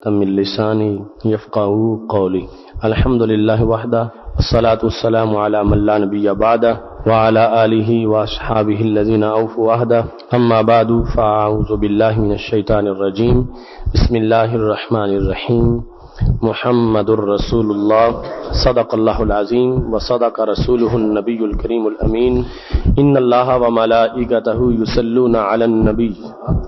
من لساني يفقهوا قولي. الحمد لله وحده والصلاة والسلام على من لا نبي بعده وعلى آله وأصحابه الذين أوفوا عهده. أما بعد فأعوذ بالله من الشيطان الرجيم. بسم الله الرحمن الرحيم. محمد رسول الله صدق الله العظيم وصدق رسوله النبي الكريم الأمين. إن الله وملائكته يصلون على النبي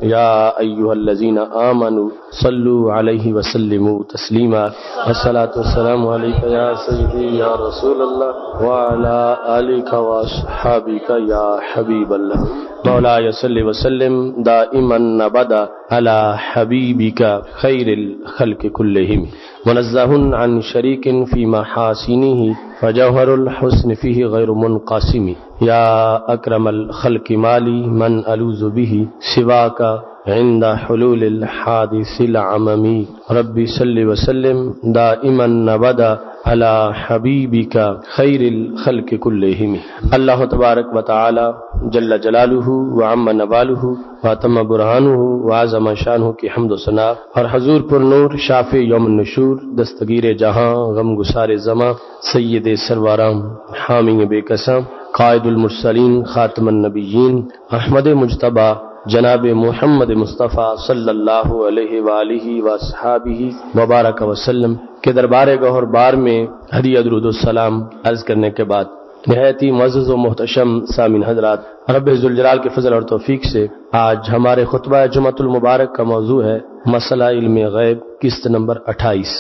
يا أيها الذين آمنوا صلوا عليه وسلموا تسليما. الصلاة والسلام عليك يا سيدي يا رسول الله وعلى آلك وأصحابك يا حبيب الله. مولاي صل وسلم دائما أبدا على حبيبك خير الخلق كلهم منزه عن شريك في محاسنه فجوهر الحسن فيه غير منقسم. يا أكرم الخلق مالي من ألوذ به سواك عند حلول الحادث العممي. ربي صل وسلم دائما أبدا على حبيبك خير الخلق كلهم. اللہ تبارک و تعالی جل جلالہ وعم نوالہ واتم برہانہ وعظم شانہ کی حمد و ثنا اور حضور پر نور شافع یوم النشور دستگیر جہاں غم گسار زماں سید سرورام حامی بے قسم قائد المرسلین خاتم النبیین احمد مجتبی جناب محمد مصطفیٰ صلی اللہ علیہ وآلہ وصحابہ وبارک وسلم کے دربار گوہر بار میں ہدیہ درود السلام عرض کرنے کے بعد نہایت ہی معزز و محتشم سامعین حضرات، رب ذوالجلال کے فضل اور توفیق سے آج ہمارے خطبہ جمعۃ المبارک کا موضوع ہے مسئلہ علم غیب قسط نمبر 28۔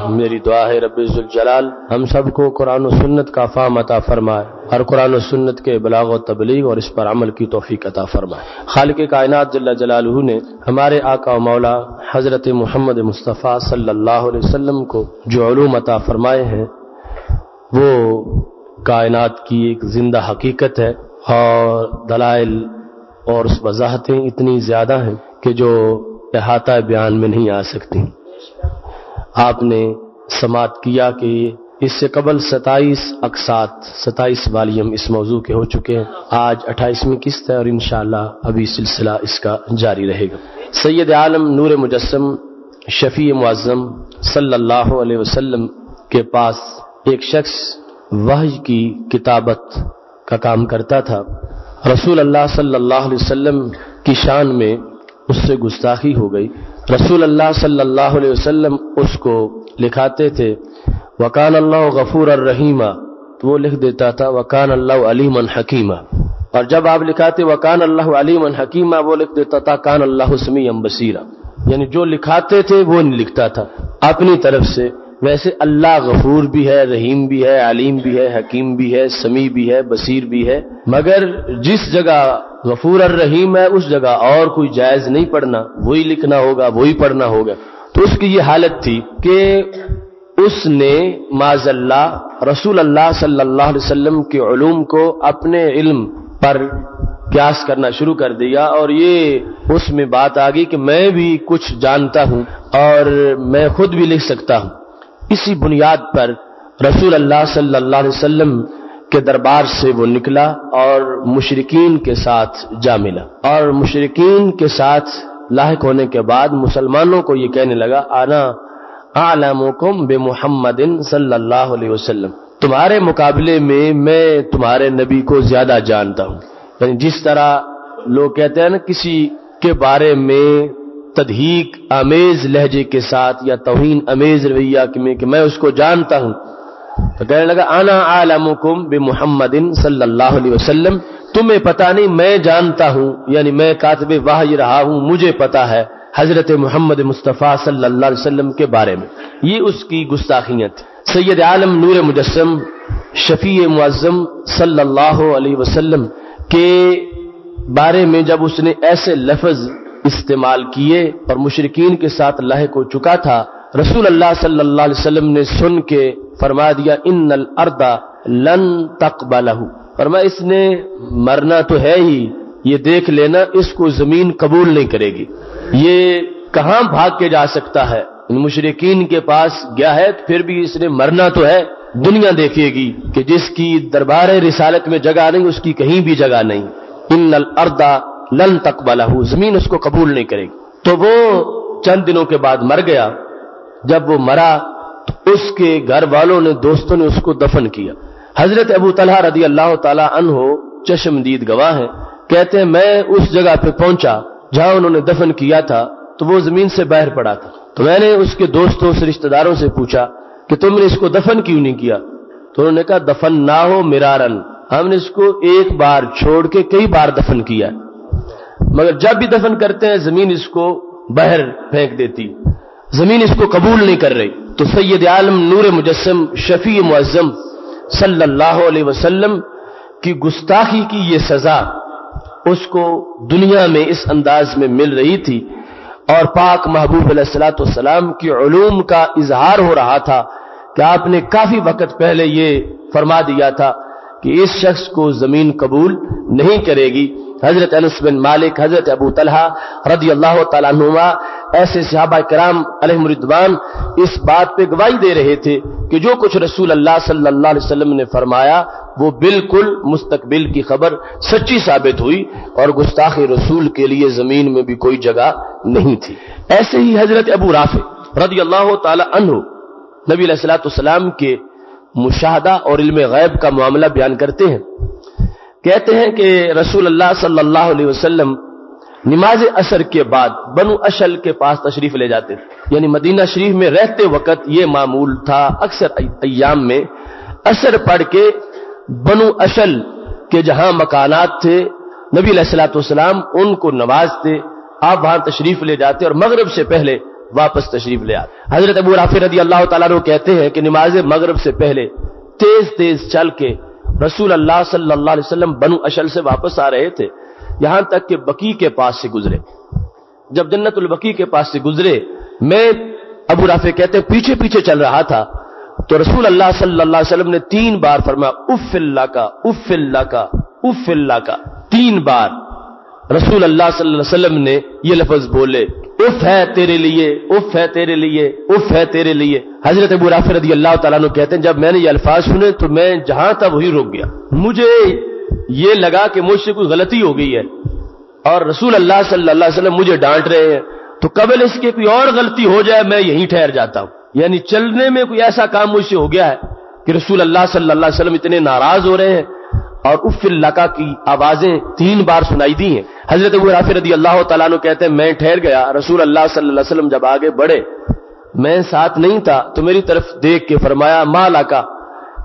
میری دعا ہے رب ذوالجلال ہم سب کو قرآن و سنت کا فہم عطا فرمائے اور قرآن و سنت کے بلاغ و تبلیغ اور اس پر عمل کی توفیق عطا فرمائے۔ خالق کائنات جل جلالہ نے ہمارے آقا و مولا حضرت محمد مصطفیٰ صلی اللہ علیہ وسلم کو جو علوم عطا فرمائے ہیں وہ کائنات کی ایک زندہ حقیقت ہے اور دلائل اور اس وضاحتیں اتنی زیادہ ہیں کہ جو احاطہ بیان میں نہیں آ سکتی۔ آپ نے سماعت کیا کہ اس سے قبل 27 اقساط 27 والیم اس موضوع کے ہو چکے ہیں، آج 28ویں قسط ہے اور انشاءاللہ ابھی سلسلہ اس کا جاری رہے گا۔ سید عالم نور مجسم شفیع معظم صلی اللہ علیہ وسلم کے پاس ایک شخص وحی کی کتابت کا کام کرتا تھا۔ رسول اللہ صلی اللہ علیہ وسلم کی شان میں اس سے گستاخی ہو گئی۔ رسول اللہ صلی اللہ علیہ وسلم اس کو لکھاتے تھے وکان اللہ غفور الرحیمہ، تو وہ لکھ دیتا تھا وکان اللہ علیما حکیمہ، اور جب آپ لکھاتے وکان اللہ علیما حکیمہ وہ لکھ دیتا تھا کان اللہ سمیعا بصیرا، یعنی جو لکھاتے تھے وہ نہیں لکھتا تھا اپنی طرف سے۔ ویسے اللہ غفور بھی ہے، رحیم بھی ہے، علیم بھی ہے، حکیم بھی ہے، سمیع بھی ہے، بصیر بھی ہے، مگر جس جگہ غفور الرحیم ہے اس جگہ اور کوئی جائز نہیں پڑھنا، وہی لکھنا ہوگا، وہی پڑھنا ہوگا۔ تو اس کی یہ حالت تھی کہ اس نے معاذ اللہ رسول اللہ صلی اللہ علیہ وسلم کے علوم کو اپنے علم پر قیاس کرنا شروع کر دیا، اور یہ اس میں بات آ گئی کہ میں بھی کچھ جانتا ہوں اور میں خود بھی لکھ سکتا ہوں۔ اسی بنیاد پر رسول اللہ صلی اللہ علیہ وسلم کے دربار سے وہ نکلا اور مشرکین کے ساتھ جا ملا، اور مشرکین کے ساتھ لاحق ہونے کے بعد مسلمانوں کو یہ کہنے لگا انا اعلمکم بمحمد صلی اللہ علیہ وسلم، تمہارے مقابلے میں تمہارے نبی کو زیادہ جانتا ہوں۔ یعنی جس طرح لوگ کہتے ہیں نا کسی کے بارے میں تضحیک آمیز لہجے کے ساتھ یا توہین امیز رویہ میں کہ میں اس کو جانتا ہوں، تو کہنے لگا انا اعلمکم بمحمد صلی اللہ علیہ وسلم، تمہیں پتہ نہیں میں جانتا ہوں، یعنی میں کاتب وحی رہا ہوں، مجھے پتہ ہے حضرت محمد مصطفیٰ صلی اللہ علیہ وسلم کے بارے میں۔ یہ اس کی گستاخیت۔ سید عالم نور مجسم شفیع معظم صلی اللہ علیہ وسلم کے بارے میں جب اس نے ایسے لفظ استعمال کیے اور مشرکین کے ساتھ لاحق ہو چکا تھا، رسول اللہ صلی اللہ علیہ وسلم نے سن کے فرما دیا ان الارض لن تقبلہ، فرمایا اس نے مرنا تو ہے ہی، یہ دیکھ لینا اس کو زمین قبول نہیں کرے گی، یہ کہاں بھاگ کے جا سکتا ہے، ان مشرکین کے پاس گیا ہے پھر بھی اس نے مرنا تو ہے، دنیا دیکھے گی کہ جس کی دربار رسالت میں جگہ نہیں اس کی کہیں بھی جگہ نہیں، ان الارض لن تقبلہ، زمین اس کو قبول نہیں کرے گی۔ تو وہ چند دنوں کے بعد مر گیا. جب وہ مرا تو اس کے گھر والوں نے، دوستوں نے اس کو دفن کیا. حضرت ابو طلحہ رضی اللہ تعالی عنہ چشمدید گواہ ہیں، کہتے ہیں میں اس جگہ پہ پہنچا جہاں انہوں نے دفن کیا تھا تو وہ زمین سے باہر پڑا تھا. تو میں نے اس کے دوستوں سے، رشتہ داروں سے پوچھا کہ تم نے اس کو دفن کیوں نہیں کیا؟ تو انہوں نے کہا دفن نہ ہو مرارن، ہم نے اس کو ایک بار چھوڑ کے کئی بار دفن کیا، مگر جب بھی دفن کرتے ہیں زمین اس کو باہر پھینک دیتی، زمین اس کو قبول نہیں کر رہی. تو سید عالم نور مجسم شفیع معظم صلی اللہ علیہ وسلم کی گستاخی کی یہ سزا اس کو دنیا میں اس انداز میں مل رہی تھی، اور پاک محبوب علیہ الصلوۃ والسلام کی علوم کا اظہار ہو رہا تھا کہ آپ نے کافی وقت پہلے یہ فرما دیا تھا کہ اس شخص کو زمین قبول نہیں کرے گی. حضرت انس بن مالک، حضرت ابو طلحہ رضی اللہ تعالیٰ عنہما، ایسے صحابہ کرام علیہم رضوان اس بات پہ گواہی دے رہے تھے کہ جو کچھ رسول اللہ صلی اللہ علیہ وسلم نے فرمایا وہ بالکل مستقبل کی خبر سچی ثابت ہوئی، اور گستاخی رسول کے لیے زمین میں بھی کوئی جگہ نہیں تھی. ایسے ہی حضرت ابو رافع رضی اللہ تعالی عنہ نبی علیہ الصلوۃ والسلام کے مشاہدہ اور علم غیب کا معاملہ بیان کرتے ہیں. کہتے ہیں کہ رسول اللہ صلی اللہ علیہ وسلم نماز عصر کے بعد بنو اشل کے پاس تشریف لے جاتے تھے. یعنی مدینہ شریف میں رہتے وقت یہ معمول تھا اکثر ایام میں عصر پڑھ کے بنو اشل کے جہاں مکانات تھے نبی علیہ الصلوۃ والسلام ان کو نوازتے، آپ وہاں تشریف لے جاتے اور مغرب سے پہلے واپس تشریف لے آتے. حضرت ابو رافع رضی اللہ تعالیٰ عنہ کہتے ہیں کہ نماز مغرب سے پہلے تیز تیز چل کے رسول اللہ صلی اللہ علیہ وسلم بنو اشل سے واپس آ رہے تھے، یہاں تک کہ بقیع کے پاس سے گزرے. جب جنت البقیع کے پاس سے گزرے، میں ابو رافع کہتے ہیں پیچھے پیچھے چل رہا تھا تو رسول اللہ صلی اللہ علیہ وسلم نے 3 بار فرمایا اف اللہ کا، اف اللہ کا، اف اللہ کا. 3 بار رسول اللہ صلی اللہ علیہ وسلم نے یہ لفظ بولے، اف ہے تیرے لیے، اف ہے تیرے لیے، اف ہے تیرے لیے. حضرت ابو رافع رضی اللہ تعالیٰ عنہ کہتے ہیں جب میں نے یہ الفاظ سنے تو میں جہاں تھا وہی رک گیا. مجھے یہ لگا کہ مجھ سے کوئی غلطی ہو گئی ہے اور رسول اللہ صلی اللہ علیہ وسلم مجھے ڈانٹ رہے ہیں، تو قبل اس کے کوئی اور غلطی ہو جائے میں یہیں ٹھہر جاتا ہوں. یعنی چلنے میں کوئی ایسا کام مجھ سے ہو گیا ہے کہ رسول اللہ صلی اللہ علیہ وسلم اتنے ناراض ہو رہے ہیں، اور اف اللہ کی آوازیں 3 بار سنائی دی ہیں. حضرت ابو رافع رضی اللہ تعالیٰ عنہ کہتے ہیں میں ٹھہر گیا، رسول اللہ صلی اللہ علیہ وسلم جب آگے بڑھے میں ساتھ نہیں تھا تو میری طرف دیکھ کے فرمایا ما لکا،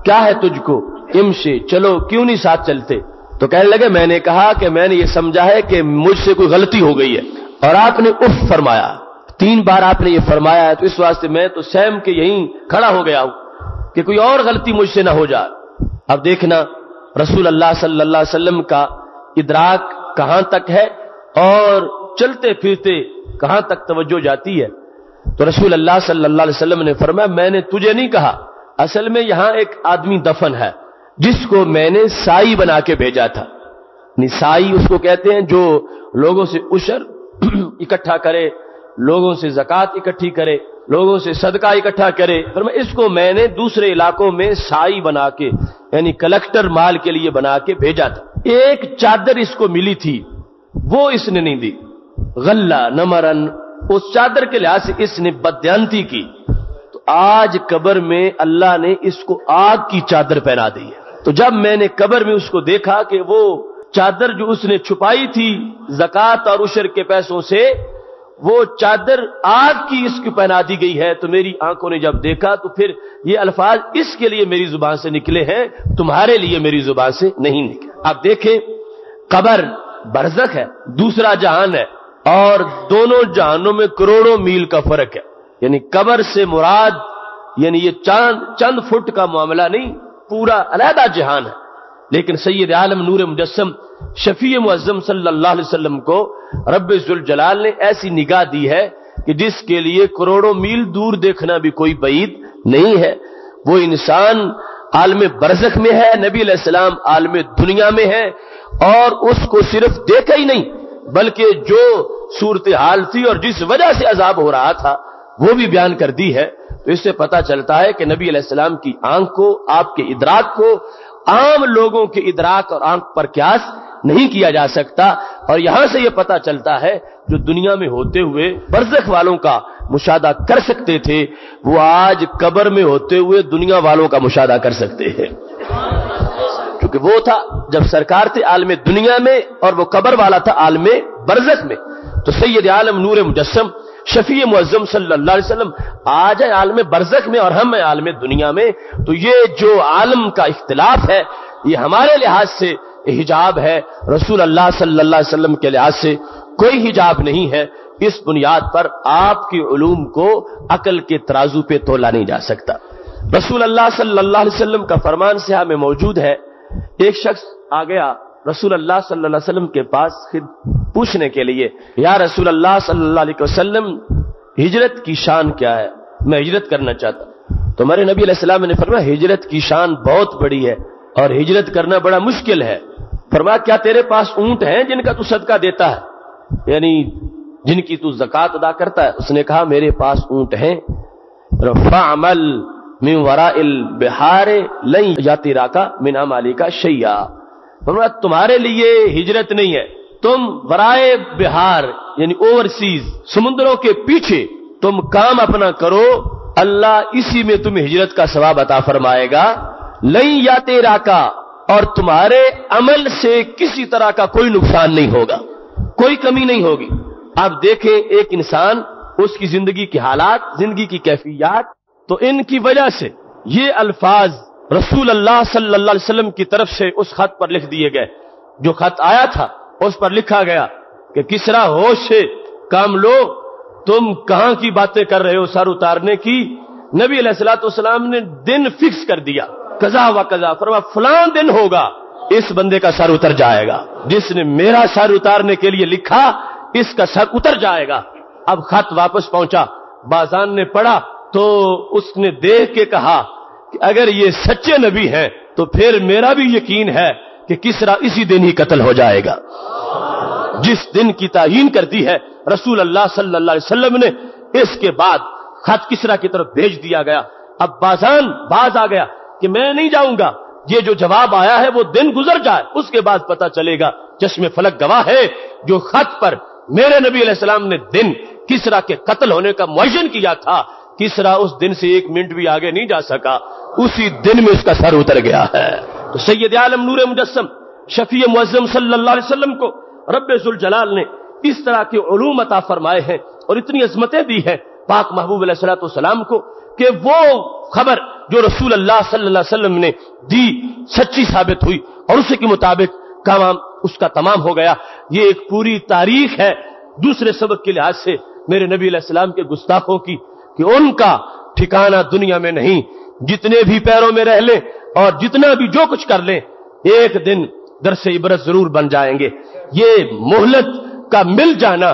کیا ہے تجھ کو، امشی، چلو کیوں نہیں ساتھ چلتے؟ تو کہنے لگے میں نے کہا کہ میں نے یہ سمجھا ہے کہ مجھ سے کوئی غلطی ہو گئی ہے، اور آپ نے اف فرمایا 3 بار آپ نے یہ فرمایا ہے، تو اس واسطے میں تو سہم کے یہیں کھڑا ہو گیا ہوں کہ کوئی اور غلطی مجھ سے نہ ہو جائے. اب دیکھنا رسول اللہ صلی اللہ علیہ وسلم کا ادراک کہاں تک ہے اور چلتے پھرتے کہاں تک توجہ جاتی ہے. تو رسول اللہ صلی اللہ علیہ وسلم نے فرمایا میں نے تجھے نہیں کہا، اصل میں یہاں ایک آدمی دفن ہے جس کو میں نے سائی بنا کے بھیجا تھا. سائی اس کو کہتے ہیں جو لوگوں سے عشر اکٹھا کرے، لوگوں سے زکوٰۃ اکٹھی کرے، لوگوں سے صدقہ اکٹھا کرے. فرمایا اس کو میں نے دوسرے علاقوں میں سائی بنا کے یعنی کلیکٹر مال کے لیے بنا کے بھیجا تھا. ایک چادر اس کو ملی تھی وہ اس نے نہیں دی، غلہ نمرن، اس چادر کے لحاظ سے اس نے بددیانتی کی. تو آج قبر میں اللہ نے اس کو آگ کی چادر پہنا دی ہے. تو جب میں نے قبر میں اس کو دیکھا کہ وہ چادر جو اس نے چھپائی تھی زکوٰۃ اور عشر کے پیسوں سے، وہ چادر آگ کی اس کو پہنا دی گئی ہے. تو میری آنکھوں نے جب دیکھا تو پھر یہ الفاظ اس کے لیے میری زبان سے نکلے ہیں، تمہارے لیے میری زبان سے نہیں نکلے. اب دیکھیں قبر برزخ ہے، دوسرا جہان ہے، اور دونوں جہانوں میں کروڑوں میل کا فرق ہے. یعنی قبر سے مراد یعنی یہ چند فٹ کا معاملہ نہیں، پورا علیحدہ جہان ہے. لیکن سید عالم نور مجسم شفیع معظم صلی اللہ علیہ وسلم کو رب ذوالجلال نے ایسی نگاہ دی ہے کہ جس کے لیے کروڑوں میل دور دیکھنا بھی کوئی بعید نہیں ہے. وہ انسان عالم برزخ میں ہے، نبی علیہ السلام عالم دنیا میں ہے، اور اس کو صرف دیکھا ہی نہیں بلکہ جو صورتحال تھی اور جس وجہ سے عذاب ہو رہا تھا وہ بھی بیان کر دی ہے. تو اس سے پتہ چلتا ہے کہ نبی علیہ السلام کی آنکھ کو، آپ کے ادراک کو عام لوگوں کے ادراک اور آنکھ پر قیاس نہیں کیا جا سکتا. اور یہاں سے یہ پتا چلتا ہے جو دنیا میں ہوتے ہوئے برزخ والوں کا مشاہدہ کر سکتے تھے وہ آج قبر میں ہوتے ہوئے دنیا والوں کا مشاہدہ کر سکتے ہیں. کیونکہ وہ تھا جب سرکار تھے عالم دنیا میں اور وہ قبر والا تھا عالم برزخ میں. تو سید عالم نور مجسم شفیع معظم صلی اللہ علیہ وسلم آج ہے عالم برزخ میں اور ہم ہیں عالم دنیا میں. تو یہ جو عالم کا اختلاف ہے یہ ہمارے لحاظ سے حجاب ہے, رسول اللہ صلی اللہ علیہ وسلم کے لحاظ سے کوئی حجاب نہیں ہے. اس بنیاد پر آپ کی علوم کو عقل کے ترازو پہ تولا نہیں جا سکتا. رسول اللہ صلی اللہ علیہ وسلم کا فرمان صحیح میں موجود ہے. ایک شخص آ گیا رسول اللہ صلی اللہ علیہ وسلم کے پاس پوچھنے کے لیے, یا رسول اللہ صلی اللہ علیہ وسلم ہجرت کی شان کیا ہے, میں ہجرت کرنا چاہتا ہوں. تو ہمارے نبی علیہ السلام نے فرمایا ہجرت کی شان بہت بڑی ہے اور ہجرت کرنا بڑا مشکل ہے. فرمایا کیا تیرے پاس اونٹ ہیں جن کا تو صدقہ دیتا ہے, یعنی جن کی تو زکات ادا کرتا ہے؟ اس نے کہا میرے پاس اونٹ ہیں. فعمل من وراء البحار لن یاتراک من اعمالک شیئا. فرمایا تمہارے لیے ہجرت نہیں ہے, تم ورائے بہار یعنی اوورسیز سمندروں کے پیچھے تم کام اپنا کرو, اللہ اسی میں تمہیں ہجرت کا ثواب عطا فرمائے گا. لن یاتراک, اور تمہارے عمل سے کسی طرح کا کوئی نقصان نہیں ہوگا, کوئی کمی نہیں ہوگی. آپ دیکھیں ایک انسان اس کی زندگی کے حالات, زندگی کی کیفیات, تو ان کی وجہ سے یہ الفاظ رسول اللہ صلی اللہ علیہ وسلم کی طرف سے اس خط پر لکھ دیے گئے. جو خط آیا تھا اس پر لکھا گیا کہ کسرا ہوش سے کام لو, تم کہاں کی باتیں کر رہے ہو سر اتارنے کی. نبی علیہ الصلوۃ والسلام نے دن فکس کر دیا, قضا و قضا, فرمایا فلاں دن ہوگا اس بندے کا سر اتر جائے گا, جس نے میرا سر اتارنے کے لیے لکھا اس کا سر اتر جائے گا. اب خط واپس پہنچا, بازان نے پڑھا تو اس نے دیکھ کے کہا کہ اگر یہ سچے نبی ہیں تو پھر میرا بھی یقین ہے کہ کسرا اسی دن ہی قتل ہو جائے گا. جس دن کی تعیین کر دی ہے رسول اللہ صلی اللہ علیہ وسلم نے, اس کے بعد خط کسرا کی طرف بھیج دیا گیا. اب بازان باز آ گیا کہ میں نہیں جاؤں گا, یہ جو جواب آیا ہے وہ دن گزر جائے اس کے بعد پتا چلے گا. چشم فلک گواہ ہے جو خط پر میرے نبی علیہ السلام نے دن کسرا کے قتل ہونے کا معین کیا تھا, کسرا اس دن سے ایک منٹ بھی آگے نہیں جا سکا, اسی دن میں اس کا سر اتر گیا ہے. تو سید عالم نور مجسم شفیع معظم صلی اللہ علیہ وسلم کو رب ذوالجلال نے اس طرح کے علوم عطا فرمائے ہیں اور اتنی عظمتیں دی ہیں پاک محبوب علیہ الصلوۃ والسلام کو کہ وہ خبر جو رسول اللہ صلی اللہ علیہ وسلم نے دی سچی ثابت ہوئی اور اسی کے مطابق کام اس کا تمام ہو گیا. یہ ایک پوری تاریخ ہے دوسرے سبق کے لحاظ سے میرے نبی علیہ السلام کے گستاخوں کی, کہ ان کا ٹھکانہ دنیا میں نہیں, جتنے بھی پیروں میں رہ لیں اور جتنا بھی جو کچھ کر لیں ایک دن درس عبرت ضرور بن جائیں گے. یہ مہلت کا مل جانا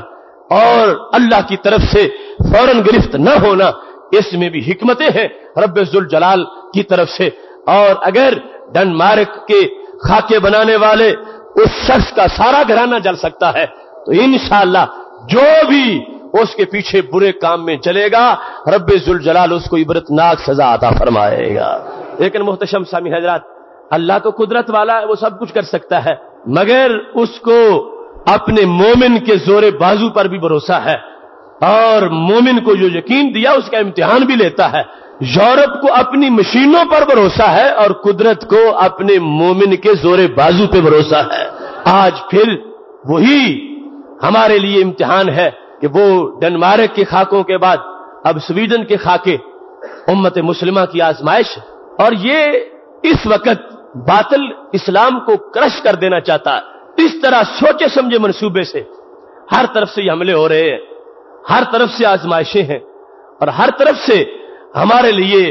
اور اللہ کی طرف سے فوراً گرفت نہ ہونا, اس میں بھی حکمتیں ہیں رب ذوالجلال کی طرف سے. اور اگر ڈنمارک کے خاکے بنانے والے اس شخص کا سارا گھرانہ جل سکتا ہے تو انشاءاللہ جو بھی اس کے پیچھے برے کام میں چلے گا رب ذوالجلال اس کو عبرتناک سزا عطا فرمائے گا. لیکن محتشم سامع حضرات, اللہ تو قدرت والا ہے, وہ سب کچھ کر سکتا ہے, مگر اس کو اپنے مومن کے زور بازو پر بھی بھروسہ ہے اور مومن کو جو یقین دیا اس کا امتحان بھی لیتا ہے. یورپ کو اپنی مشینوں پر بھروسہ ہے اور قدرت کو اپنے مومن کے زور بازو پہ بھروسہ ہے. آج پھر وہی ہمارے لیے امتحان ہے کہ وہ ڈنمارک کے خاکوں کے بعد اب سویڈن کے خاکے امت مسلمہ کی آزمائش, اور یہ اس وقت باطل اسلام کو کرش کر دینا چاہتا ہے. اس طرح سوچے سمجھے منصوبے سے ہر طرف سے یہ حملے ہو رہے ہیں, ہر طرف سے آزمائشیں ہیں اور ہر طرف سے ہمارے لیے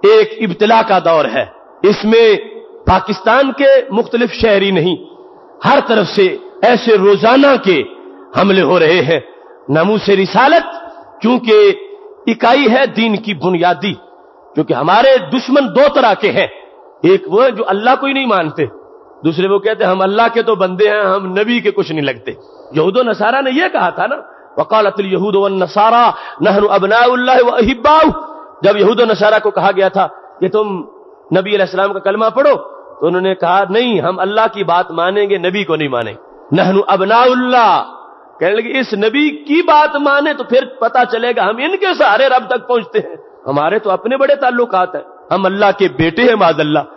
ایک ابتلا کا دور ہے. اس میں پاکستان کے مختلف شہری نہیں, ہر طرف سے ایسے روزانہ کے حملے ہو رہے ہیں. ناموس رسالت چونکہ اکائی ہے دین کی بنیادی, کیونکہ ہمارے دشمن دو طرح کے ہیں, ایک وہ جو اللہ کو ہی نہیں مانتے, دوسرے وہ کہتے ہیں ہم اللہ کے تو بندے ہیں, ہم نبی کے کچھ نہیں لگتے. یہود و نصارہ نے یہ کہا تھا نا, وقالت اليہود والنصارى نحن ابناء اللہ واحباؤہ. جب یہود و نصارہ کو کہا گیا تھا کہ تم نبی علیہ السلام کا کلمہ پڑھو تو انہوں نے کہا نہیں، ہم اللہ کی بات مانیں گے، نبی کو نہیں مانیں گے۔ نحن ابناء اللہ، کہنے لگے اس نبی کی بات مانے تو پھر پتا چلے گا ہم ان کے سہارے رب تک پہنچتے ہیں، ہمارے تو اپنے بڑے تعلقات ہیں، ہم اللہ کے بیٹے ہیں معاذ اللہ۔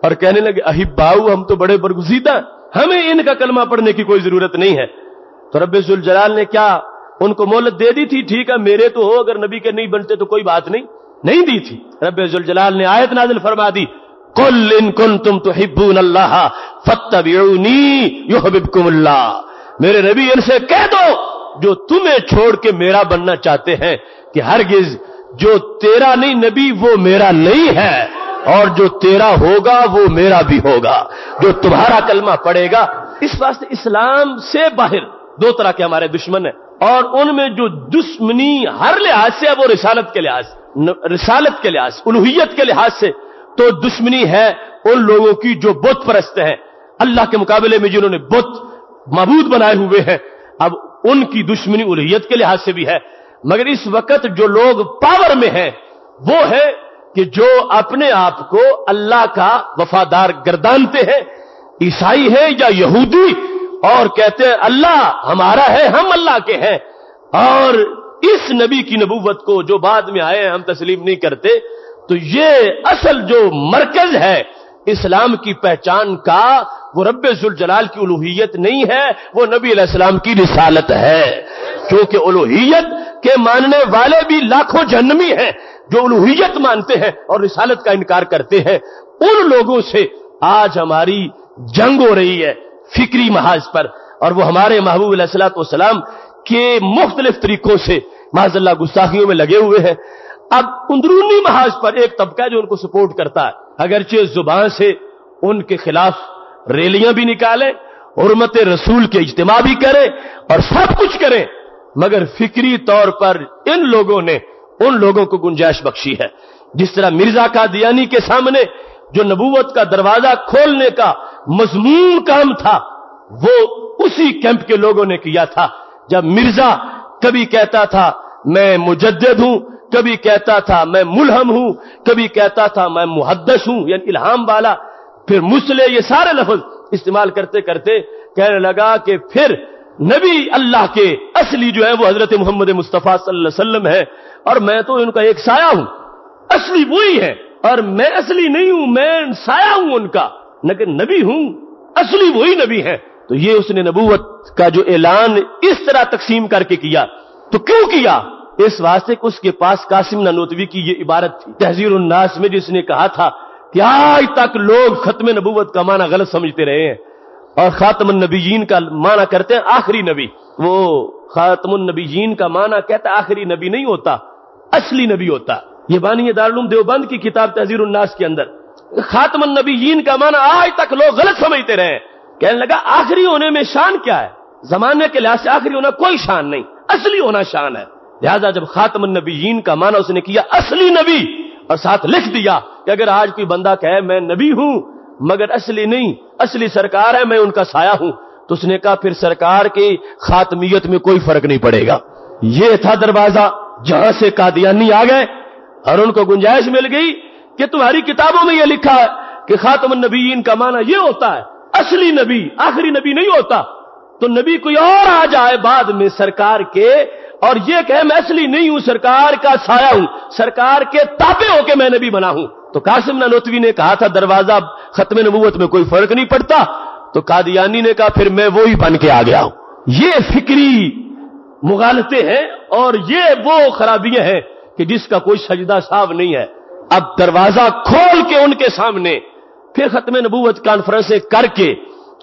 اور کہنے لگے احباؤ، ہم تو بڑے برگزیدہ ہیں، ہمیں ان کا کلمہ پڑھنے کی کوئی ضرورت نہیں ہے۔ تو رب ذوالجلال نے کیا ان کو مہلت دے دی تھی؟ ٹھیک ہے میرے تو ہو، اگر نبی کے نہیں بنتے تو کوئی بات نہیں دی تھی۔ رب ذوالجلال نے آیت نازل فرما دی، قل ان کنتم تحبون اللہ فاتبعونی یحببکم اللہ، میرے نبی ان سے کہہ دو جو تمہیں چھوڑ کے میرا بننا چاہتے ہیں کہ ہرگز جو تیرا نہیں نبی وہ میرا نہیں ہے، اور جو تیرا ہوگا وہ میرا بھی ہوگا، جو تمہارا کلمہ پڑھے گا۔ اس واسطے اسلام سے باہر دو طرح کے ہمارے دشمن ہیں، اور ان میں جو دشمنی ہر لحاظ سے ہے وہ رسالت کے لحاظ الوہیت کے لحاظ سے تو دشمنی ہے ان لوگوں کی جو بت پرست ہیں، اللہ کے مقابلے میں جنہوں نے بت معبود بنائے ہوئے ہیں، اب ان کی دشمنی الوہیت کے لحاظ سے بھی ہے۔ مگر اس وقت جو لوگ پاور میں ہیں وہ ہے کہ جو اپنے آپ کو اللہ کا وفادار گردانتے ہیں، عیسائی ہے یا یہودی، اور کہتے ہیں اللہ ہمارا ہے، ہم اللہ کے ہیں، اور اس نبی کی نبوت کو جو بعد میں آئے ہیں ہم تسلیم نہیں کرتے۔ تو یہ اصل جو مرکز ہے اسلام کی پہچان کا، وہ رب ذوالجلال کی الوہیت نہیں ہے، وہ نبی علیہ السلام کی رسالت ہے۔ کیونکہ الوہیت کے ماننے والے بھی لاکھوں جہنمی ہیں، جو الوہیت مانتے ہیں اور رسالت کا انکار کرتے ہیں۔ ان لوگوں سے آج ہماری جنگ ہو رہی ہے فکری محاذ پر، اور وہ ہمارے محبوب علیہ الصلوۃ والسلام کے مختلف طریقوں سے معاذ اللہ گستاخیوں میں لگے ہوئے ہیں۔ اب اندرونی محاذ پر ایک طبقہ جو ان کو سپورٹ کرتا ہے، اگرچہ زبان سے ان کے خلاف ریلیاں بھی نکالیں، حرمت رسول کے اجتماع بھی کریں اور سب کچھ کریں، مگر فکری طور پر ان لوگوں نے ان لوگوں کو گنجائش بخشی ہے۔ جس طرح مرزا قادیانی کے سامنے جو نبوت کا دروازہ کھولنے کا مضمون کام تھا، وہ اسی کیمپ کے لوگوں نے کیا تھا۔ جب مرزا کبھی کہتا تھا میں مجدد ہوں، کبھی کہتا تھا میں ملہم ہوں، کبھی کہتا تھا میں محدث ہوں یعنی الہام والا، پھر مسلح، یہ سارے لفظ استعمال کرتے کرتے کہنے لگا کہ پھر نبی اللہ کے اصلی جو ہے وہ حضرت محمد مصطفیٰ صلی اللہ علیہ وسلم ہے، اور میں تو ان کا ایک سایہ ہوں، اصلی وہی ہے، اور میں اصلی نہیں ہوں، میں سایہ ہوں ان کا، لیکن نبی ہوں، اصلی وہی نبی ہے۔ تو یہ اس نے نبوت کا جو اعلان اس طرح تقسیم کر کے کیا، تو کیوں کیا؟ اس واسطے کہ اس کے پاس قاسم نانوتوی کی یہ عبارت تھی تحذیر الناس میں، جس نے کہا تھا کہ آج تک لوگ ختم نبوت کا معنی غلط سمجھتے رہے ہیں، اور خاتم النبیین کا معنی کرتے ہیں آخری نبی۔ وہ خاتم النبیین کا معنی کہتا ہے آخری نبی نہیں ہوتا، اصلی نبی ہوتا۔ یہ بانی دارالعلوم دیوبند کی کتاب تحذیر الناس کے اندر خاتم النبیین کا معنی آج تک لوگ غلط سمجھتے رہے ہیں۔ کہنے لگا آخری ہونے میں شان کیا ہے؟ زمانے کے لحاظ سے آخری ہونا کوئی شان نہیں، اصلی ہونا شان ہے۔ لہذا جب خاتم النبیین کا معنی اس نے کیا اصلی نبی، اور ساتھ لکھ دیا کہ اگر آج کوئی بندہ کہے میں نبی ہوں مگر اصلی نہیں، اصلی سرکار ہے، میں ان کا سایہ ہوں، تو اس نے کہا پھر سرکار کی خاتمیت میں کوئی فرق نہیں پڑے گا۔ یہ تھا دروازہ جہاں سے قادیانی آ گئے، اور ان کو گنجائش مل گئی کہ تمہاری کتابوں میں یہ لکھا ہے کہ خاتم النبیین کا معنی یہ ہوتا ہے، اصلی نبی، آخری نبی نہیں ہوتا۔ تو نبی کوئی اور آ جائے بعد میں سرکار کے اور یہ کہے میں اصلی نہیں ہوں، سرکار کا سایہ ہوں، سرکار کے تابع ہو کے میں نبی بنا ہوں، تو قاسم نانوتوی نے کہا تھا دروازہ ختم نبوت میں کوئی فرق نہیں پڑتا، تو قادیانی نے کہا پھر میں وہی بن کے آ گیا ہوں۔ یہ فکری مغالطے ہیں اور یہ وہ خرابیاں ہیں کہ جس کا کوئی سجدہ صاحب نہیں ہے۔ اب دروازہ کھول کے ان کے سامنے پھر ختم نبوت کانفرنسیں کر کے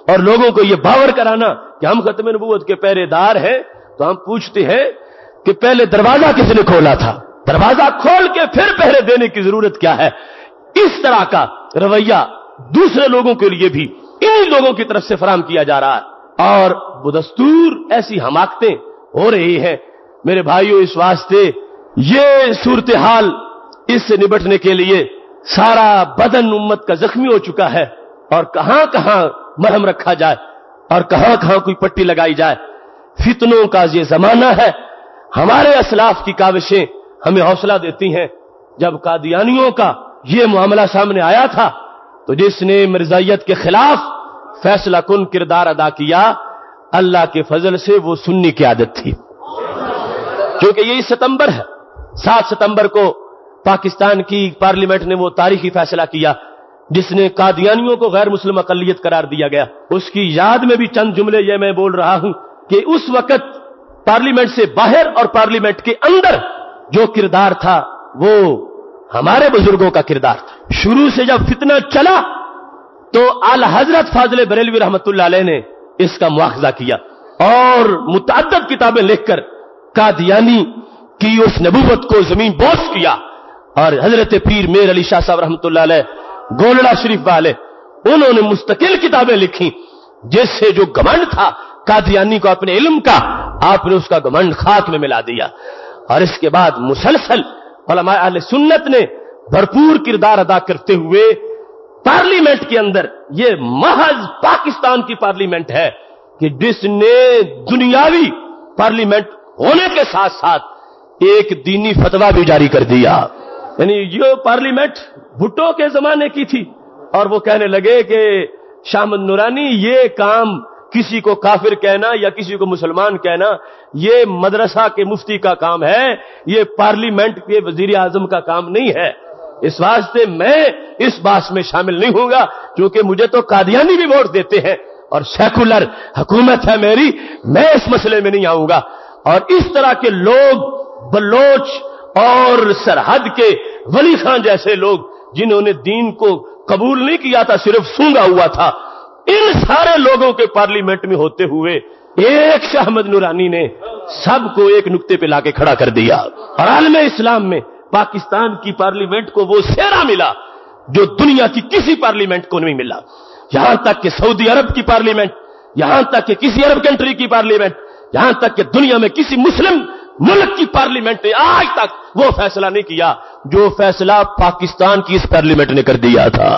اور لوگوں کو یہ باور کرانا کہ ہم ختم نبوت کے پہرے دار ہیں، تو ہم پوچھتے ہیں کہ پہلے دروازہ کس نے کھولا تھا؟ دروازہ کھول کے پھر پہرے دینے کی ضرورت کیا ہے؟ اس طرح کا رویہ دوسرے لوگوں کے لیے بھی انہی لوگوں کی طرف سے فراہم کیا جا رہا ہے، اور بدستور ایسی حماقتیں ہو رہی ہیں۔ میرے بھائیوں، اس واسطے یہ صورتحال، اس سے نبٹنے کے لیے سارا بدن امت کا زخمی ہو چکا ہے، اور کہاں کہاں مرہم رکھا جائے اور کہاں کہاں کوئی پٹی لگائی جائے۔ فتنوں کا یہ زمانہ ہے۔ ہمارے اسلاف کی کاوشیں ہمیں حوصلہ دیتی ہیں۔ جب قادیانیوں کا یہ معاملہ سامنے آیا تھا تو جس نے مرزائیت کے خلاف فیصلہ کن کردار ادا کیا، اللہ کے فضل سے وہ سنی قیادت تھی، کیونکہ یہی ستمبر ہے، 7 ستمبر کو پاکستان کی پارلیمنٹ نے وہ تاریخی فیصلہ کیا جس نے قادیانیوں کو غیر مسلم اقلیت قرار دیا گیا۔ اس کی یاد میں بھی چند جملے یہ میں بول رہا ہوں کہ اس وقت پارلیمنٹ سے باہر اور پارلیمنٹ کے اندر جو کردار تھا وہ ہمارے بزرگوں کا کردار تھا۔ شروع سے جب فتنہ چلا تو اعلی حضرت فاضل بریلوی رحمت اللہ علیہ نے اس کا مواخذہ کیا اور متعدد کتابیں لکھ کر قادیانی کی اس نبوت کو زمین بوس کیا، اور حضرت پیر میر علی شاہ صاحب رحمت اللہ علیہ گولڑا شریف والے، انہوں نے مستقل کتابیں لکھی جس سے جو گھمنڈ تھا قادیانی کو اپنے علم کا، آپ نے اس کا گھمنڈ خاک میں ملا دیا۔ اور اس کے بعد مسلسل علماء اہل سنت نے بھرپور کردار ادا کرتے ہوئے پارلیمنٹ کے اندر، یہ محض پاکستان کی پارلیمنٹ ہے کہ جس نے دنیاوی پارلیمنٹ ہونے کے ساتھ ساتھ ایک دینی فتویٰ بھی جاری کر دیا۔ یعنی یہ پارلیمنٹ بھٹو کے زمانے کی تھی اور وہ کہنے لگے کہ شاہ احمد نورانی یہ کام کسی کو کافر کہنا یا کسی کو مسلمان کہنا یہ مدرسہ کے مفتی کا کام ہے، یہ پارلیمنٹ کے وزیر اعظم کا کام نہیں ہے۔ اس واسطے میں اس بات میں شامل نہیں ہوں گا، کیونکہ مجھے تو قادیانی بھی ووٹ دیتے ہیں اور سیکولر حکومت ہے میری، میں اس مسئلے میں نہیں آؤں گا۔ اور اس طرح کے لوگ، بلوچ اور سرحد کے ولی خان جیسے لوگ جنہوں نے دین کو قبول نہیں کیا تھا، صرف سونگا ہوا تھا، ان سارے لوگوں کے پارلیمنٹ میں ہوتے ہوئے ایک شاہ احمد نورانی نے سب کو ایک نقطے پہ لا کے کھڑا کر دیا۔ اور عالم اسلام میں پاکستان کی پارلیمنٹ کو وہ سہرا ملا جو دنیا کی کسی پارلیمنٹ کو نہیں ملا، یہاں تک کہ سعودی عرب کی پارلیمنٹ، یہاں تک کہ کسی عرب کنٹری کی پارلیمنٹ، یہاں تک کہ دنیا میں کسی مسلم ملک کی پارلیمنٹ نے آج تک وہ فیصلہ نہیں کیا جو فیصلہ پاکستان کی اس پارلیمنٹ نے کر دیا تھا۔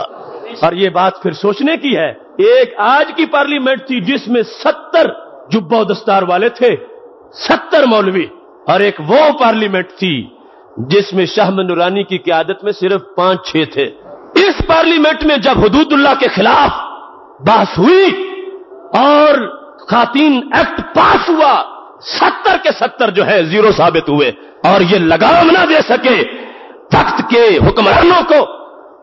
اور یہ بات پھر سوچنے کی ہے، ایک آج کی پارلیمنٹ تھی جس میں 70 جبہ و دستار والے تھے، 70 مولوی، اور ایک وہ پارلیمنٹ تھی جس میں شاہ احمد نورانی کی قیادت میں صرف 5-6 تھے۔ اس پارلیمنٹ میں جب حدود اللہ کے خلاف بحث ہوئی اور خواتین ایکٹ پاس ہوا، 70 کے 70 جو ہے زیرو ثابت ہوئے، اور یہ لگام نہ دے سکے تخت کے حکمرانوں کو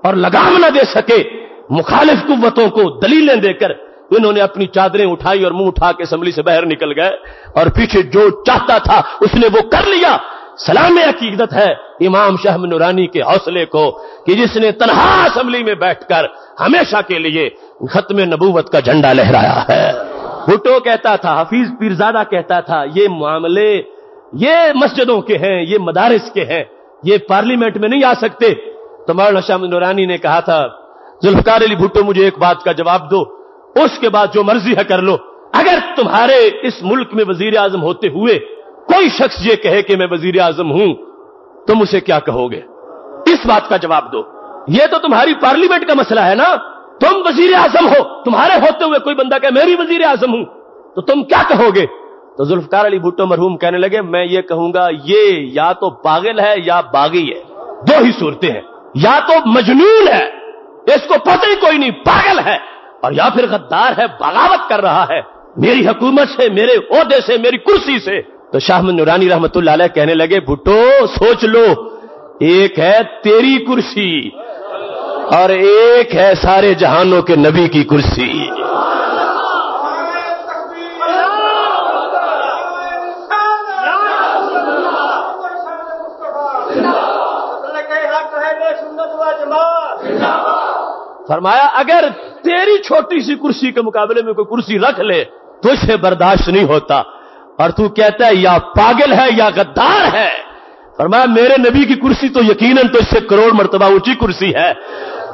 اور لگام نہ دے سکے مخالف قوتوں کو، دلیلیں دے کر انہوں نے اپنی چادریں اٹھائی اور منہ اٹھا کے اسمبلی سے باہر نکل گئے، اور پیچھے جو چاہتا تھا اس نے وہ کر لیا۔ سلام عقیدت ہے امام شاہ احمد نورانی کے حوصلے کو کہ جس نے تنہا اسمبلی میں بیٹھ کر ہمیشہ کے لیے ختم نبوت کا جھنڈا لہرایا ہے۔ بھٹو کہتا تھا، حفیظ پیرزادہ کہتا تھا، یہ معاملے یہ مسجدوں کے ہیں، یہ مدارس کے ہیں، یہ پارلیمنٹ میں نہیں آ سکتے۔ تو مولانا شاہ احمد نورانی نے کہا تھا، ذوالفقار علی بھٹو مجھے ایک بات کا جواب دو، اس کے بعد جو مرضی ہے کر لو۔ اگر تمہارے اس ملک میں وزیر اعظم ہوتے ہوئے کوئی شخص یہ کہے کہ میں وزیر اعظم ہوں، تم اسے کیا کہو گے؟ اس بات کا جواب دو۔ یہ تو تمہاری پارلیمنٹ کا مسئلہ ہے نا، تم وزیر اعظم ہو، تمہارے ہوتے ہوئے کوئی بندہ کہ میں بھی وزیر اعظم ہوں، تو تم کیا کہو گے؟ تو ذوالفقار علی بھٹو مرحوم کہنے لگے، میں یہ کہوں گا یہ یا تو پاگل ہے یا باغی ہے، دو ہی صورتیں ہیں، یا تو مجنون ہے، اس کو پتہ ہی کوئی نہیں، پاگل ہے، اور یا پھر غدار ہے، بغاوت کر رہا ہے میری حکومت سے، میرے عہدے سے، میری کرسی سے۔ تو شاہ احمد نورانی رحمت اللہ علیہ کہنے لگے، بھٹو سوچ لو، ایک ہے تیری کرسی اور ایک ہے سارے جہانوں کے نبی کی کرسی۔ فرمایا اگر تیری چھوٹی سی کرسی کے مقابلے میں کوئی کرسی رکھ لے تو اسے برداشت نہیں ہوتا، اور تو کہتا ہے یا پاگل ہے یا غدار ہے۔ فرمایا میرے نبی کی کرسی تو یقیناً تو اس سے کروڑ مرتبہ اونچی کرسی ہے،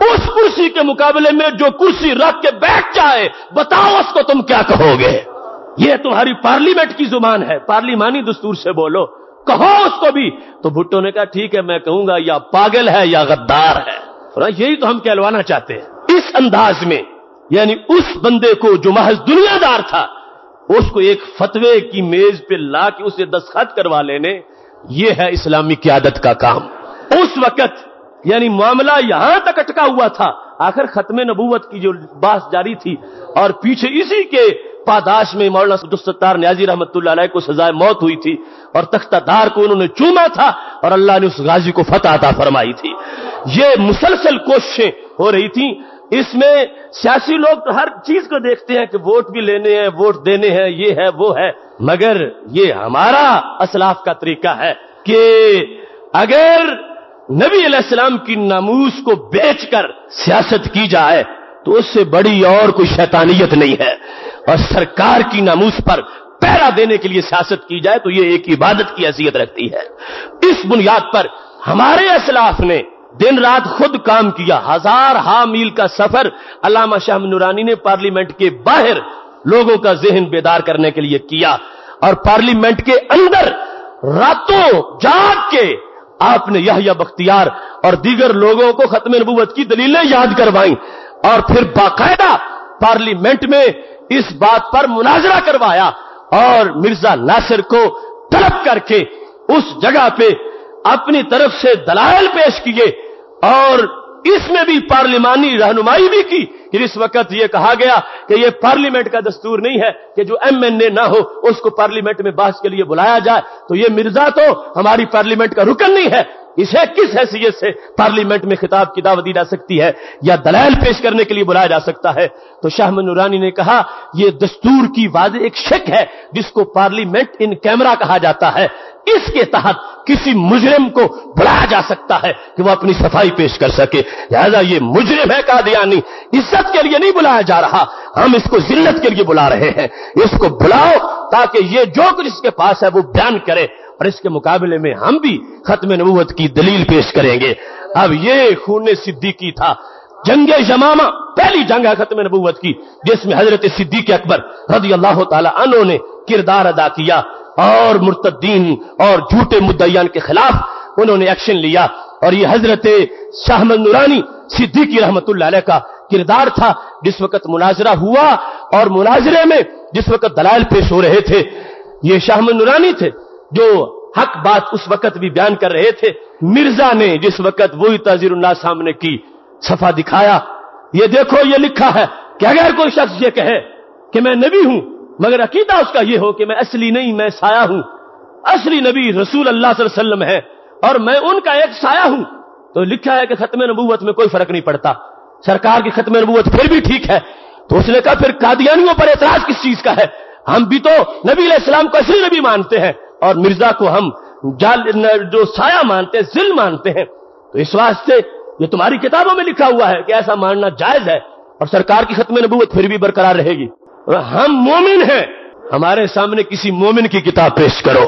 اس کرسی کے مقابلے میں جو کرسی رکھ کے بیٹھ جائے بتاؤ اس کو تم کیا کہو گے؟ یہ تمہاری پارلیمنٹ کی زبان ہے، پارلیمانی دستور سے بولو، کہو اس کو بھی۔ تو بھٹو نے کہا ٹھیک ہے میں کہوں گا یا پاگل ہے یا غدار ہے۔ یہی تو ہم کہلوانا چاہتے ہیں اس انداز میں، یعنی اس بندے کو جو محض دنیا دار تھا اس کو ایک فتوے کی میز پہ لا کے اسے دستخط کروا لینے، یہ ہے اسلامی قیادت کا کام۔ اس وقت یعنی معاملہ یہاں تک اٹکا ہوا تھا، آخر ختم نبوت کی جو بحث جاری تھی اور پیچھے اسی کے پاداش میں مولانا عبدالستار نیازی رحمت اللہ علیہ کو سزائے موت ہوئی تھی اور تختہ دار کو انہوں نے چوما تھا اور اللہ نے اس غازی کو فتح عطا فرمائی تھی. یہ مسلسل کوششیں ہو رہی تھیں. اس میں سیاسی لوگ تو ہر چیز کو دیکھتے ہیں کہ ووٹ بھی لینے ہیں، ووٹ دینے ہیں، یہ ہے وہ ہے، مگر یہ ہمارا اسلاف کا طریقہ ہے کہ اگر نبی علیہ السلام کی ناموس کو بیچ کر سیاست کی جائے تو اس سے بڑی اور کوئی شیطانیت نہیں ہے، اور سرکار کی ناموس پر پہرا دینے کے لیے سیاست کی جائے تو یہ ایک عبادت کی حیثیت رکھتی ہے. اس بنیاد پر ہمارے اسلاف نے دن رات خود کام کیا. 1000 میل کا سفر علامہ شاہ نورانی نے پارلیمنٹ کے باہر لوگوں کا ذہن بیدار کرنے کے لیے کیا، اور پارلیمنٹ کے اندر راتوں جاگ کے آپ نے یحییٰ بختیار اور دیگر لوگوں کو ختم نبوت کی دلیلیں یاد کروائیں، اور پھر باقاعدہ پارلیمنٹ میں اس بات پر مناظرہ کروایا اور مرزا ناصر کو طلب کر کے اس جگہ پہ اپنی طرف سے دلائل پیش کیے، اور اس میں بھی پارلیمانی رہنمائی بھی کی کہ اس وقت یہ کہا گیا کہ یہ پارلیمنٹ کا دستور نہیں ہے کہ جو ایم این اے نہ ہو اس کو پارلیمنٹ میں بحث کے لیے بلایا جائے، تو یہ مرزا تو ہماری پارلیمنٹ کا رکن نہیں ہے، اسے کس حیثیت سے پارلیمنٹ میں خطاب کی دعوت دی جا سکتی ہے یا دلائل پیش کرنے کے لیے بلایا جا سکتا ہے؟ تو شاہ نورانی نے کہا یہ دستور کی واضح ایک شک ہے جس کو پارلیمنٹ ان کیمرہ کہا جاتا ہے، اس کے تحت کسی مجرم کو بلایا جا سکتا ہے کہ وہ اپنی صفائی پیش کر سکے، لہذا یہ مجرم ہے قادیانی، عزت کے لیے نہیں بلایا جا رہا، ہم اس کو ذلت کے لیے بلا رہے ہیں. اس کو بلاؤ تاکہ یہ جو کچھ اس کے پاس ہے وہ بیان کرے، اور اس کے مقابلے میں ہم بھی ختم نبوت کی دلیل پیش کریں گے. اب یہ خون صدیقی تھا. جنگ یمامہ پہلی جنگ ہے ختم نبوت کی جس میں حضرت صدیق اکبر رضی اللہ تعالی عنہ نے کردار ادا کیا اور مرتدین اور جھوٹے مدعیان کے خلاف انہوں نے ایکشن لیا، اور یہ حضرت شاہ نورانی صدیقی رحمت اللہ علیہ کا کردار تھا. جس وقت مناظرہ ہوا اور مناظرے میں جس وقت دلائل پیش ہو رہے تھے، یہ شاہ نورانی تھے جو حق بات اس وقت بھی بیان کر رہے تھے. مرزا نے جس وقت وہی تعزیر الناس سامنے کی صفحہ دکھایا، یہ دیکھو یہ لکھا ہے کہ اگر کوئی شخص یہ کہے کہ میں نبی ہوں مگر عقیدہ اس کا یہ ہو کہ میں اصلی نہیں، میں سایہ ہوں، اصلی نبی رسول اللہ صلی اللہ علیہ وسلم ہے اور میں ان کا ایک سایہ ہوں، تو لکھا ہے کہ ختم نبوت میں کوئی فرق نہیں پڑتا، سرکار کی ختم نبوت پھر بھی ٹھیک ہے. تو اس نے کہا پھر قادیانیوں پر اعتراض کس چیز کا ہے؟ ہم بھی تو نبی علیہ السلام کو اصلی نبی مانتے ہیں اور مرزا کو ہم جو سایہ مانتے ہیں، ذل مانتے ہیں. تو اس واسطے یہ تمہاری کتابوں میں لکھا ہوا ہے کہ ایسا ماننا جائز ہے اور سرکار کی ختم نبوت پھر بھی برقرار رہے گی. ہم مومن ہیں، ہمارے سامنے کسی مومن کی کتاب پیش کرو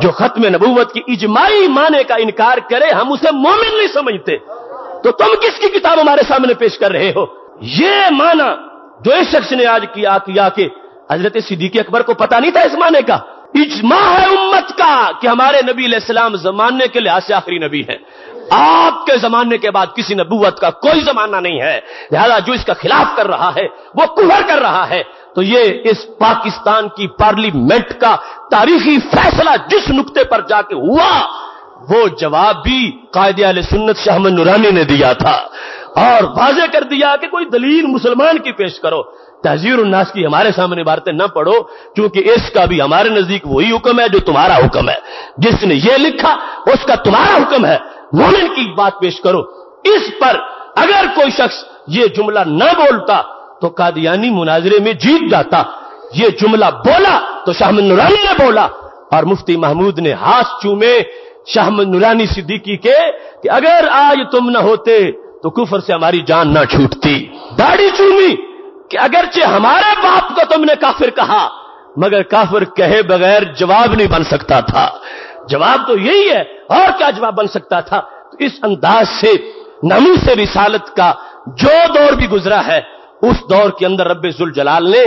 جو ختم نبوت کی اجماعی معنی کا انکار کرے، ہم اسے مومن نہیں سمجھتے. تو تم کس کی کتاب ہمارے سامنے پیش کر رہے ہو؟ یہ معنی جو اس شخص نے آج کیا کہ حضرت صدیق اکبر کو پتا نہیں تھا اس معنی کا. اجماع ہے امت کا کہ ہمارے نبی علیہ السلام زمانے کے لحاظ سے آخری نبی ہے، آپ کے زمانے کے بعد کسی نبوت کا کوئی زمانہ نہیں ہے، لہذا جو اس کا خلاف کر رہا ہے وہ کفر کر رہا ہے. تو یہ اس پاکستان کی پارلیمنٹ کا تاریخی فیصلہ جس نقطے پر جا کے ہوا وہ جواب بھی قائد اہل سنت شاہ نورانی نے دیا تھا اور واضح کر دیا کہ کوئی دلیل مسلمان کی پیش کرو، تحذیر الناس کی ہمارے سامنے باتیں نہ پڑھو، کیونکہ اس کا بھی ہمارے نزدیک وہی حکم ہے جو تمہارا حکم ہے، جس نے یہ لکھا اس کا تمہارا حکم ہے، مومن کی بات پیش کرو. اس پر اگر کوئی شخص یہ جملہ نہ بولتا تو قادیانی مناظرے میں جیت جاتا. یہ جملہ بولا تو شاہ نورانی نے بولا، اور مفتی محمود نے ہاتھ چومے شاہ نورانی صدیقی کے کہ اگر آج تم نہ ہوتے تو کفر سے ہماری جان نہ چھوٹتی. داڑھی چومی کہ اگرچہ ہمارے باپ کو تم نے کافر کہا مگر کافر کہے بغیر جواب نہیں بن سکتا تھا، جواب تو یہی ہے، اور کیا جواب بن سکتا تھا. تو اس انداز سے ناموس رسالت کا جو دور بھی گزرا ہے اس دور کے اندر رب ذوالجلال نے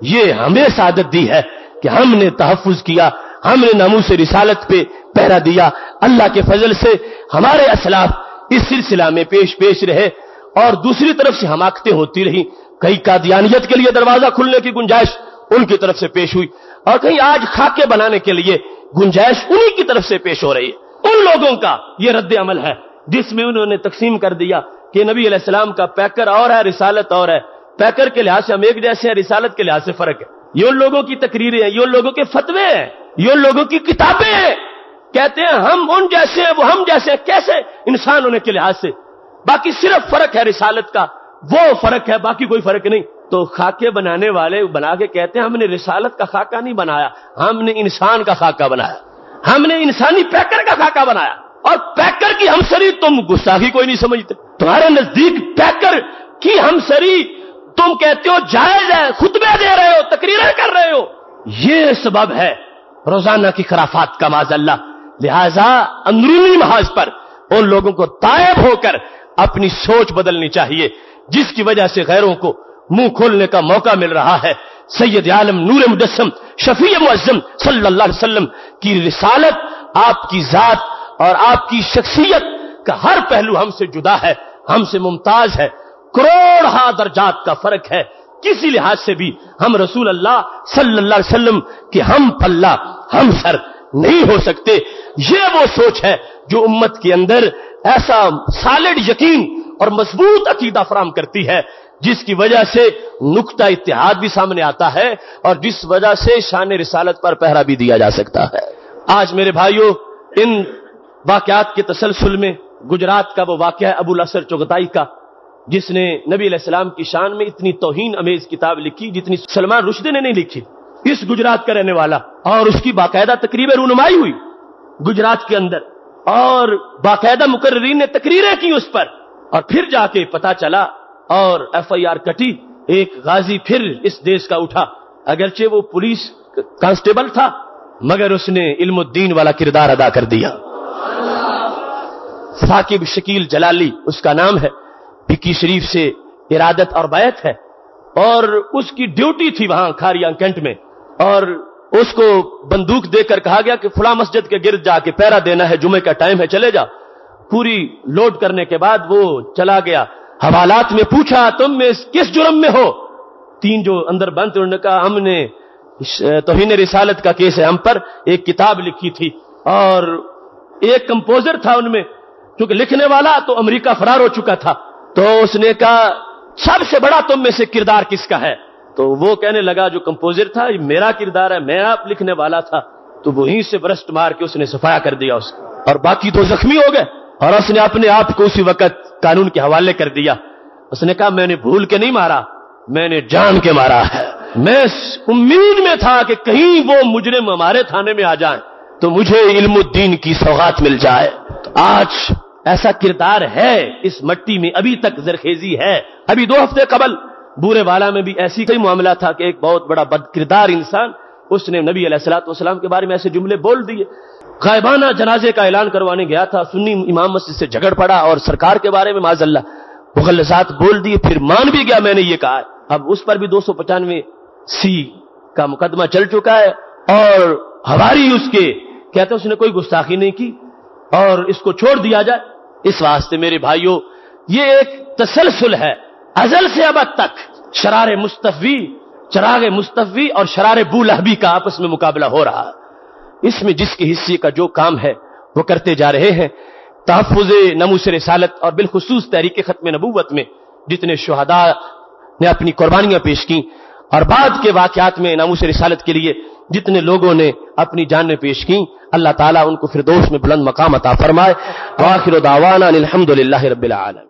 یہ ہمیں سعادت دی ہے کہ ہم نے تحفظ کیا، ہم نے ناموس رسالت پہ پہرا دیا. اللہ کے فضل سے ہمارے اسلاف اس سلسلہ میں پیش رہے اور دوسری طرف سے حماقتیں ہوتی رہی. کئی قادیانیت کے لیے دروازہ کھلنے کی گنجائش ان کی طرف سے پیش ہوئی اور کہیں آج خاکے بنانے کے لیے گنجائش انہی کی طرف سے پیش ہو رہی ہے. ان لوگوں کا یہ رد عمل ہے جس میں انہوں نے تقسیم کر دیا کہ نبی علیہ السلام کا پیکر اور ہے، رسالت اور ہے. پیکر کے لحاظ سے ہم ایک جیسے ہیں، رسالت کے لحاظ سے فرق ہے. یہ ان لوگوں کی تقریریں ہیں، یہ ان لوگوں کے فتوے ہیں، یہ ان لوگوں کی کتابیں ہیں. کہتے ہیں ہم ان جیسے ہیں، وہ ہم جیسے ہیں. کیسے؟ انسان ہونے کے لحاظ سے. باقی صرف فرق ہے رسالت کا، وہ فرق ہے، باقی کوئی فرق نہیں. تو خاکے بنانے والے بنا کے کہتے ہیں ہم نے رسالت کا خاکہ نہیں بنایا، ہم نے انسان کا خاکہ بنایا، ہم نے انسانی پیکر کا خاکہ بنایا. اور پیکر کی ہمسری تم گستاخی کوئی نہیں سمجھتے. تمہارے نزدیک پیکر کی ہمسری تم کہتے ہو جائز ہے، خطبے دے رہے ہو، تقریریں کر رہے ہو. یہ سبب ہے روزانہ کی خرافات کا معاذ اللہ. لہذا اندرونی محاذ پر ان لوگوں کو تائب ہو کر اپنی سوچ بدلنی چاہیے، جس کی وجہ سے غیروں کو منہ کھولنے کا موقع مل رہا ہے. سید عالم نور مجسم شفیع معظم صلی اللہ علیہ وسلم کی رسالت، آپ کی ذات اور آپ کی شخصیت کا ہر پہلو ہم سے جدا ہے، ہم سے ممتاز ہے. کروڑہا درجات کا فرق ہے. کسی لحاظ سے بھی ہم رسول اللہ صلی اللہ علیہ وسلم کے ہم پلہ ہم سر نہیں ہو سکتے. یہ وہ سوچ ہے جو امت کے اندر ایسا سالڈ یقین اور مضبوط عقیدہ فراہم کرتی ہے، جس کی وجہ سے نقطہ اتحاد بھی سامنے آتا ہے اور جس وجہ سے شان رسالت پر پہرا بھی دیا جا سکتا ہے. آج میرے بھائیوں، ان واقعات کے تسلسل میں گجرات کا وہ واقعہ ہے ابو الاسر چغتائی کا، جس نے نبی علیہ السلام کی شان میں اتنی توہین امیز کتاب لکھی جتنی سلمان رشدی نے نہیں لکھی. اس گجرات کا رہنے والا، اور اس کی باقاعدہ تقریب رونمائی ہوئی گجرات کے اندر، اور باقاعدہ مقررین نے تقریریں کی اس پر، اور پھر جا کے پتا چلا اور ایف آئی آر کٹی. ایک غازی پھر اس دیش کا اٹھا، اگرچہ وہ پولیس کانسٹیبل تھا مگر اس نے علم الدین والا کردار ادا کر دیا. ثاقب شکیل جلالی اس کا نام ہے، پکی شریف سے ارادت اور بیعت ہے، اور اس کی ڈیوٹی تھی وہاں کھاریاں کینٹ میں، اور اس کو بندوق دے کر کہا گیا کہ فلاں مسجد کے گرد جا کے پہرا دینا ہے، جمعے کا ٹائم ہے، چلے جا. پوری لوڈ کرنے کے بعد وہ چلا گیا. حوالات میں پوچھا تم میں کس جرم میں ہو؟ تین جو اندر بند انہوں نے کہا ہم نے توہین رسالت کا کیس ہے ہم پر. ایک کتاب لکھی تھی اور ایک کمپوزر تھا ان میں، کیونکہ لکھنے والا تو امریکہ فرار ہو چکا تھا، تو اس نے کہا سب سے بڑا تم میں سے کردار کس کا ہے؟ تو وہ کہنے لگا جو کمپوزر تھا یہ میرا کردار ہے، میں آپ لکھنے والا تھا. تو وہیں سے برسٹ مار کے اس نے صفایا کر دیا اس کو، اور باقی تو زخمی ہو گئے. اور اس نے اپنے آپ کو اسی وقت قانون کے حوالے کر دیا. اس نے کہا میں نے بھول کے نہیں مارا، میں نے جان کے مارا ہے. میں امید میں تھا کہ کہیں وہ مجرم ہمارے تھانے میں آ جائیں تو مجھے علم الدین کی سوغات مل جائے. آج ایسا کردار ہے اس مٹی میں، ابھی تک زرخیزی ہے. ابھی 2 ہفتے قبل بورے والا میں بھی ایسی کوئی معاملہ تھا کہ ایک بہت بڑا بد کردار انسان، اس نے نبی علیہ الصلوۃ والسلام کے بارے میں ایسے جملے بول دیے. غائبانہ جنازے کا اعلان کروانے گیا تھا، سنی امام مسجد سے جھگڑ پڑا اور سرکار کے بارے میں معاذ اللہ مغلظات بول دیے. پھر مان بھی گیا میں نے یہ کہا. اب اس پر بھی 295C کا مقدمہ چل چکا ہے، اور ہواری اس کے کہتے اس نے کوئی گستاخی نہیں کی اور اس کو چھوڑ دیا جائے. اس واسطے میرے بھائیوں یہ ایک تسلسل ہے ازل سے ابد تک. چراغ مصطفی اور شرار بولہبی کا آپس میں مقابلہ ہو رہا ہے. اس میں جس کے حصے کا جو کام ہے وہ کرتے جا رہے ہیں. تحفظ ناموس رسالت اور بالخصوص تحریک ختم نبوت میں جتنے شہداء نے اپنی قربانیاں پیش کی، اور بعد کے واقعات میں ناموس رسالت کے لیے جتنے لوگوں نے اپنی جانیں پیش کی، اللہ تعالیٰ ان کو فردوس میں بلند مقام عطا فرمائے. وآخر دعوانا الحمد للہ رب العالمین.